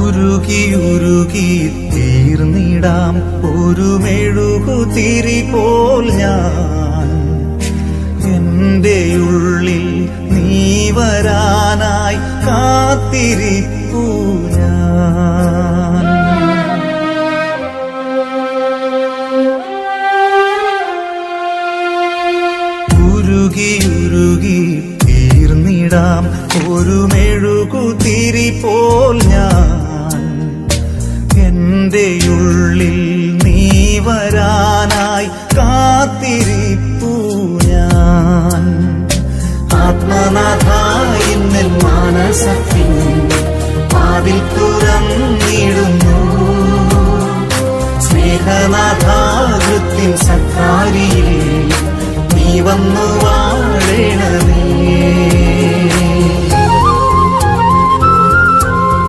ഉരുകി ഉരുകി തീർന്നിടാം ഒരു മെഴുകുതിരി പോൽ ഞാൻ. എന്റെ ഉള്ളിൽ നീ വരാനായി കാത്തിരിപ്പൂ ഞാൻ. ഉരുകി ഉരുകി തീർന്നിടാം ഒരു മെഴുകുതിരി പോൽ ഞാൻ. എന്റെ ഉള്ളിൽ നീ വരാനായി കാത്തിരിപ്പൂ ഞാൻ. ആത്മനാഥായി നിൻ മാനസത്തിൻ വാതിൽ തുറന്നിടുന്നു. സ്നേഹനാഥാകൃത്തിൻ സക്കാരിയിൽ നീ വന്നു